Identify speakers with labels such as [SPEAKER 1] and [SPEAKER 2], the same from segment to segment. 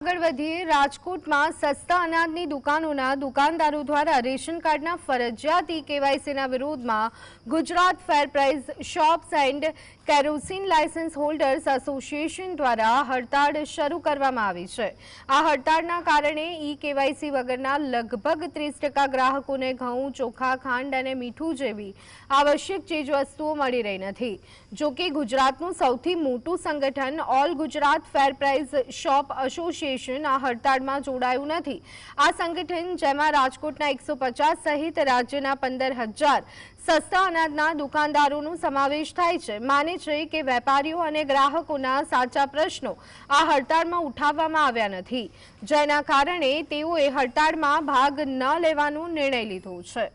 [SPEAKER 1] આગળ વધીએ રાજકોટમાં સસ્તા અનાજની દુકાનોના દુકાનદારો દ્વારા રેશન કાર્ડના ફરજિયાત કેવાયસીના વિરોધમાં ગુજરાત ફેર price shops and kerosene licence holders association દ્વારા હડતાળ શરૂ કરવામાં આવી છે। આ હડતાળના કારણે કેવાયસી વગરના લગભગ 30% ગ્રાહકોને ઘઉં, ચોખા, ખાંડ અને મીઠું જેવી આવશ્યક ચીજવસ્તુઓ મળી રહી નથી। જો કે ગુજરાતનું સૌથી મોટું સંગઠન ઓલ ગુજરાત ફેર પ્રાઇસ શોપ એસોસિએશન આ હડતાળમાં જોડાયું નથી। આ સંગઠન જેમાં રાજકોટના 150 સહિત રાજ્યના 15,000 સસ્તા અનાજના દુકાનદારોનો સમાવેશ થાય છે, માને છે કે વેપારીઓ અને ગ્રાહકોના સાચા પ્રશ્નો આ હડતાળમાં ઉઠાવવામાં આવ્યા નથી, જેના કારણે તેઓએ હડતાળમાં ભાગ ન લેવાનો નિર્ણય લીધો છે।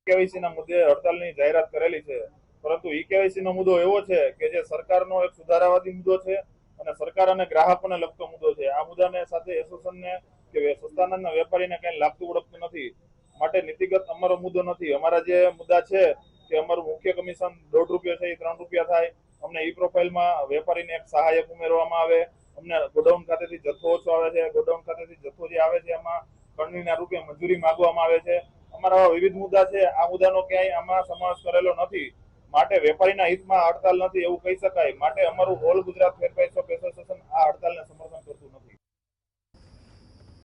[SPEAKER 2] કેવાયસીના મુદ્દે હડતાલની જાહેરાત કરેલી છે, પરંતુ કેવાયસીનો મુદ્દો એવો છે કે જે સરકારનો એક સુધારાવાદી મુદ્દો છે અને સરકાર અને ગ્રાહકોને લગતો મુદ્દો છે। આ મુદ્દાને સાથે એસોસિએશનને કે સસ્તા અનાજના વેપારીને કંઈ લાગતું ઓળખતું નથી, માટે નીતિગત અમારો મુદ્દો નથી। અમારા જે મુદ્દા છે કે અમારું મુખ્ય કમિશન ₹1.5 છે એ ₹3 થાય, અમને પ્રોફાઇલમાં વેપારીને એક સહાયક ઉમેરવામાં આવે, અમને ગોડાઉન ખાતેથી જથ્થો ઓછો આવે છે, ગોડાઉન ખાતેથી જથ્થો જે આવે છે એમાં કંપનીના રૂપિયા મંજૂરી માંગવામાં આવે છે। અમારા વિવિધ મુદ્દા છે, આ મુદ્દાનો ક્યાંય આમાં સમાવેશ કરેલો નથી, માટે વેપારીના હિતમાં હડતાલ નથી એવું કહી શકાય। માટે અમારું ઓલ ગુજરાત ફેર પ્રાઇસ શોપ એસોસિએશન આ હડતાલને